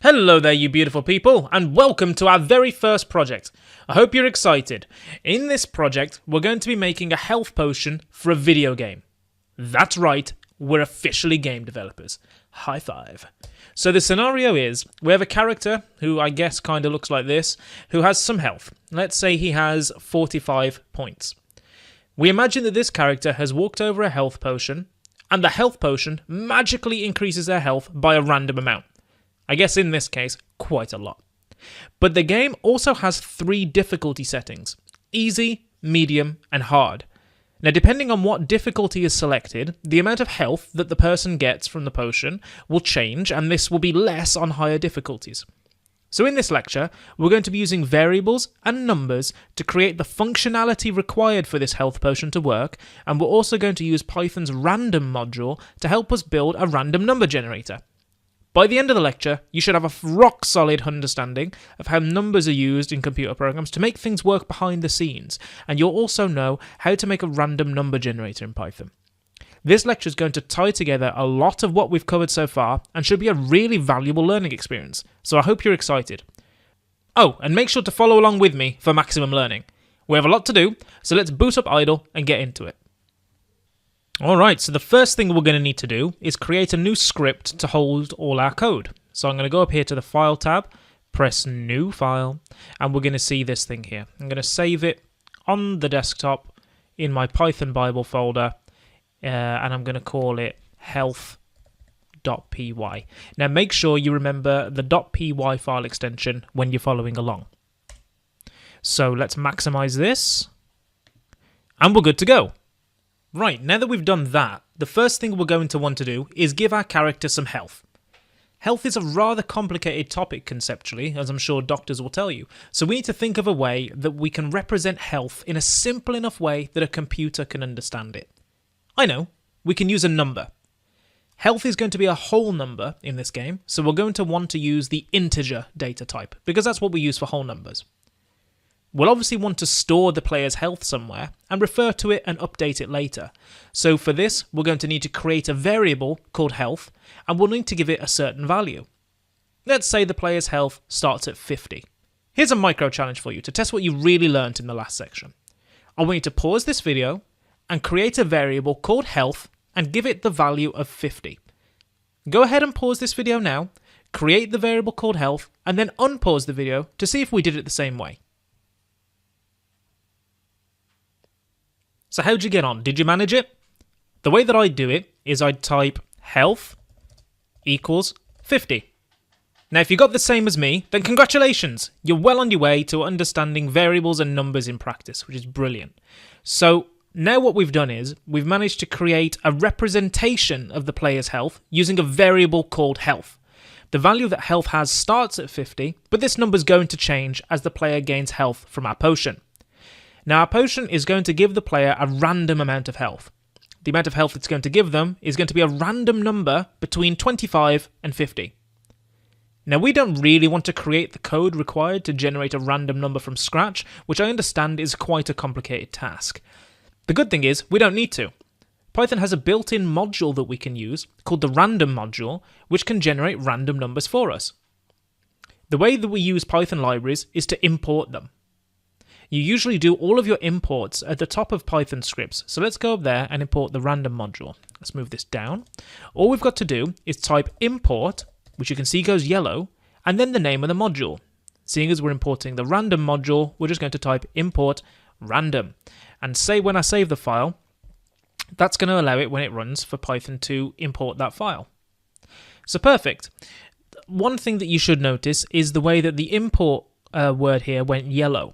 Hello there, you beautiful people, and welcome to our very first project. I hope you're excited. In this project, we're going to be making a health potion for a video game. That's right, we're officially game developers. High five. So the scenario is, we have a character, who I guess kind of looks like this, who has some health. Let's say he has 45 points. We imagine that this character has walked over a health potion, and the health potion magically increases their health by a random amount. I guess in this case, quite a lot. But the game also has 3 difficulty settings: easy, medium, and hard. Now, depending on what difficulty is selected, the amount of health that the person gets from the potion will change, and this will be less on higher difficulties. So in this lecture, we're going to be using variables and numbers to create the functionality required for this health potion to work, and we're also going to use Python's random module to help us build a random number generator. By the end of the lecture, you should have a rock-solid understanding of how numbers are used in computer programs to make things work behind the scenes, and you'll also know how to make a random number generator in Python. This lecture is going to tie together a lot of what we've covered so far and should be a really valuable learning experience, so I hope you're excited. Oh, and make sure to follow along with me for maximum learning. We have a lot to do, so let's boot up idle and get into it. Alright, so the first thing we're going to need to do is create a new script to hold all our code. So I'm going to go up here to the File tab, press New File, and we're going to see this thing here. I'm going to save it on the desktop in my Python Bible folder, and I'm going to call it health.py. Now make sure you remember the .py file extension when you're following along. So let's maximize this, and we're good to go. Right, now that we've done that, the first thing we're going to want to do is give our character some health. Health is a rather complicated topic conceptually, as I'm sure doctors will tell you, so we need to think of a way that we can represent health in a simple enough way that a computer can understand it. I know, we can use a number. Health is going to be a whole number in this game, so we're going to want to use the integer data type, because that's what we use for whole numbers. We'll obviously want to store the player's health somewhere and refer to it and update it later. So for this, we're going to need to create a variable called health, and we'll need to give it a certain value. Let's say the player's health starts at 50. Here's a micro challenge for you to test what you really learned in the last section. I want you to pause this video and create a variable called health and give it the value of 50. Go ahead and pause this video now, create the variable called health, and then unpause the video to see if we did it the same way. So how'd you get on? Did you manage it? The way that I do it is I'd type health equals 50. Now if you got the same as me, then congratulations! You're well on your way to understanding variables and numbers in practice, which is brilliant. So now what we've done is, we've managed to create a representation of the player's health using a variable called health. The value that health has starts at 50, but this number's going to change as the player gains health from our potion. Now our potion is going to give the player a random amount of health. The amount of health it's going to give them is going to be a random number between 25 and 50. Now we don't really want to create the code required to generate a random number from scratch, which I understand is quite a complicated task. The good thing is, we don't need to. Python has a built-in module that we can use, called the random module, which can generate random numbers for us. The way that we use Python libraries is to import them. You usually do all of your imports at the top of Python scripts, so let's go up there and import the random module. Let's move this down. All we've got to do is type import, which you can see goes yellow, and then the name of the module. Seeing as we're importing the random module, we're just going to type import random. And say when I save the file, that's going to allow it when it runs for Python to import that file. So perfect. One thing that you should notice is the way that the import word here went yellow.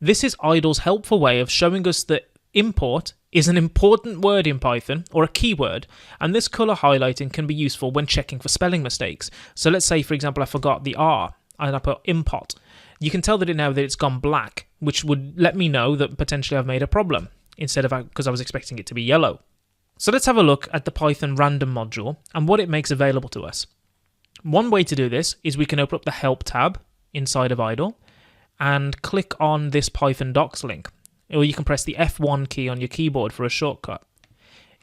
This is idle's helpful way of showing us that import is an important word in Python, or a keyword, and this colour highlighting can be useful when checking for spelling mistakes. So let's say, for example, I forgot the R, and I put import. You can tell that now that it's gone black, which would let me know that potentially I've made a problem, instead of because I was expecting it to be yellow. So let's have a look at the Python random module and what it makes available to us. One way to do this is we can open up the Help tab inside of idle, and click on this Python docs link, or you can press the F1 key on your keyboard for a shortcut.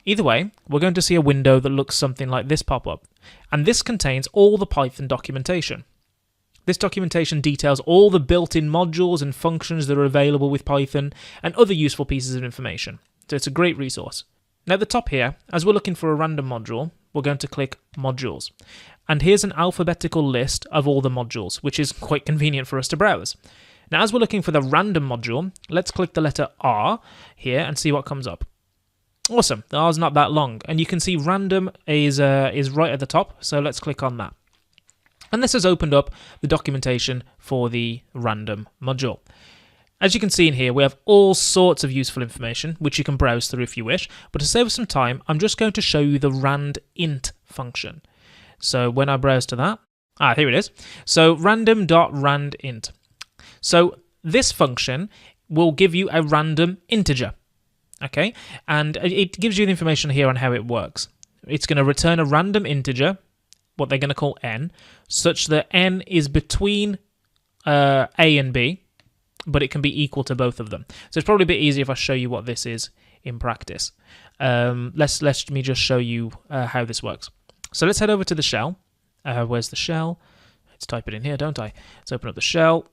Either way, we're going to see a window that looks something like this pop up, and this contains all the Python documentation. This documentation details all the built-in modules and functions that are available with Python and other useful pieces of information. So it's a great resource. Now at the top here, as we're looking for a random module, we're going to click Modules. And here's an alphabetical list of all the modules, which is quite convenient for us to browse. Now as we're looking for the random module, let's click the letter R here and see what comes up. Awesome, the R's not that long, and you can see random is right at the top, so let's click on that. And this has opened up the documentation for the random module. As you can see in here, we have all sorts of useful information, which you can browse through if you wish, but to save us some time, I'm just going to show you the randint function. So when I browse to that, here it is. So random.randint. So this function will give you a random integer. Okay, and it gives you the information here on how it works. It's going to return a random integer, what they're going to call n, such that n is between a and b, but it can be equal to both of them. So it's probably a bit easier if I show you what this is in practice. Let me just show you how this works. So let's head over to the shell. Where's the shell? Let's type it in here, don't I? Let's open up the shell.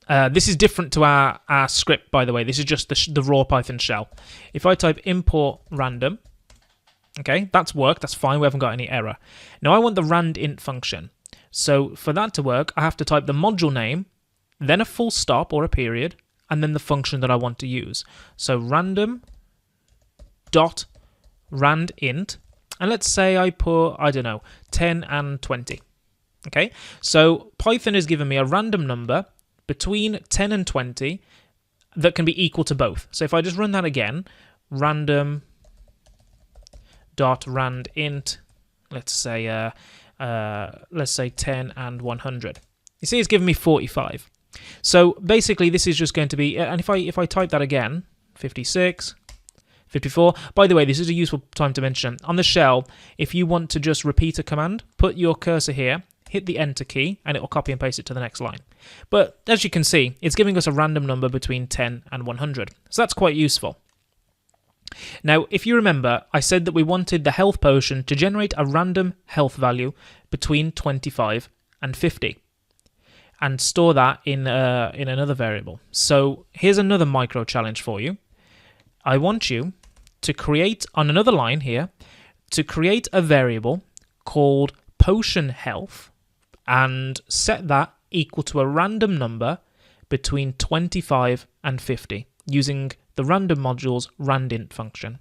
This is different to our script, by the way. This is just the raw Python shell. If I type import random, okay, that's worked. That's fine. We haven't got any error. Now I want the randint function. So for that to work, I have to type the module name, then a full stop or a period, and then the function that I want to use. So random.randint, and let's say I put, I don't know, 10 and 20. Okay, so Python has given me a random number between 10 and 20 that can be equal to both. So if I just run that again, random.randint, let's say 10 and 100. You see, it's given me 45. So basically, this is just going to be, and if I type that again, 56, 54. By the way, this is a useful time to mention. On the shell, if you want to just repeat a command, put your cursor here, hit the enter key, and it will copy and paste it to the next line. But as you can see, it's giving us a random number between 10 and 100. So that's quite useful. Now, if you remember, I said that we wanted the health potion to generate a random health value between 25 and 50 and store that in another variable. So here's another micro challenge for you. I want you to create, on another line here, to create a variable called potion health and set that equal to a random number between 25 and 50 using the random module's randint function.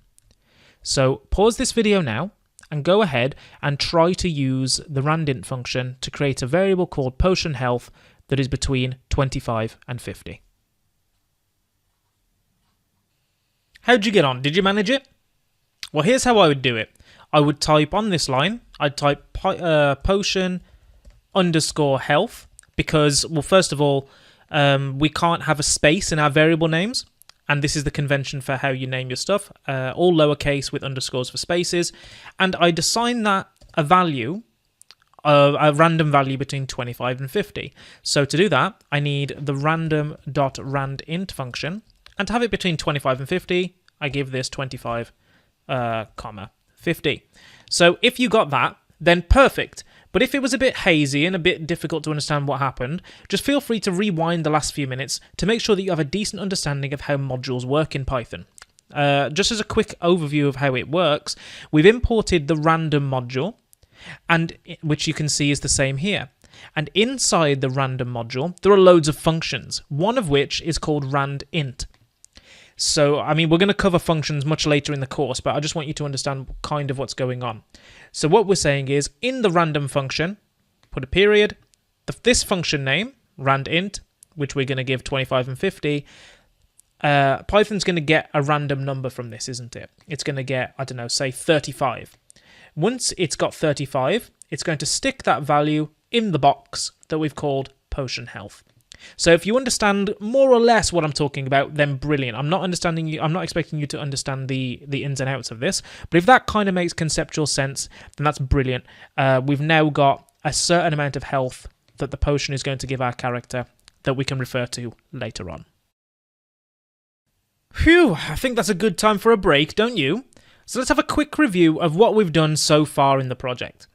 So pause this video now and go ahead and try to use the randint function to create a variable called potion health that is between 25 and 50. How'd you get on? Did you manage it? Well, here's how I would do it. I would type on this line, I'd type potion underscore health because, well, first of all, we can't have a space in our variable names. And this is the convention for how you name your stuff, all lowercase with underscores for spaces. And I'd assign that a value, a random value between 25 and 50. So to do that, I need the random.randint function. And to have it between 25 and 50, I give this 25, 50. So if you got that, then perfect. But if it was a bit hazy and a bit difficult to understand what happened, just feel free to rewind the last few minutes to make sure that you have a decent understanding of how modules work in Python. Just as a quick overview of how it works, we've imported the random module, and which you can see is the same here. And inside the random module, there are loads of functions, one of which is called randint. So, I mean, we're going to cover functions much later in the course, but I just want you to understand kind of what's going on. So what we're saying is, in the random function, put a period, this function name, randint, which we're going to give 25 and 50, Python's going to get a random number from this, isn't it? It's going to get, I don't know, say 35. Once it's got 35, it's going to stick that value in the box that we've called potion health. So if you understand more or less what I'm talking about, then brilliant. I'm not expecting you to understand the ins and outs of this, but if that kind of makes conceptual sense, then that's brilliant. We've now got a certain amount of health that the potion is going to give our character that we can refer to later on. Phew, I think that's a good time for a break, don't you? So let's have a quick review of what we've done so far in the project.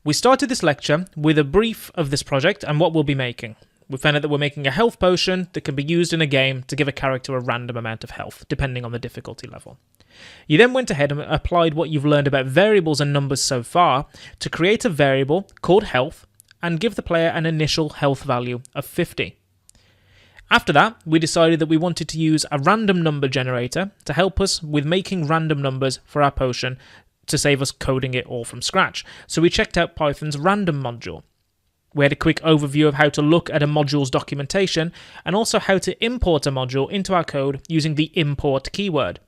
We started this lecture with a brief of this project and what we'll be making. We found out that we're making a health potion that can be used in a game to give a character a random amount of health, depending on the difficulty level. You then went ahead and applied what you've learned about variables and numbers so far to create a variable called health and give the player an initial health value of 50. After that, we decided that we wanted to use a random number generator to help us with making random numbers for our potion to save us coding it all from scratch. So we checked out Python's random module. We had a quick overview of how to look at a module's documentation and also how to import a module into our code using the import keyword.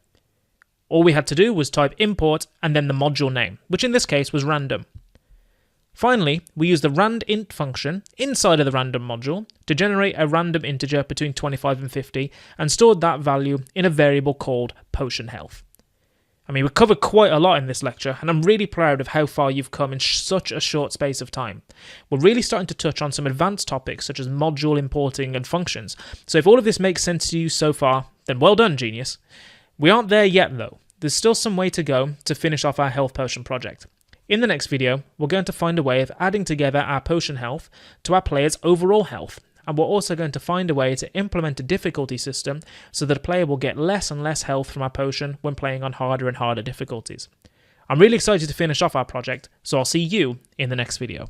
All we had to do was type import and then the module name, which in this case was random. Finally, we used the randint function inside of the random module to generate a random integer between 25 and 50 and stored that value in a variable called potion health. I mean, we covered quite a lot in this lecture, and I'm really proud of how far you've come in such a short space of time. We're really starting to touch on some advanced topics such as module importing and functions, so if all of this makes sense to you so far, then well done, genius. We aren't there yet though. There's still some way to go to finish off our health potion project. In the next video, we're going to find a way of adding together our potion health to our player's overall health, and we're also going to find a way to implement a difficulty system so that a player will get less and less health from our potion when playing on harder and harder difficulties. I'm really excited to finish off our project, so I'll see you in the next video.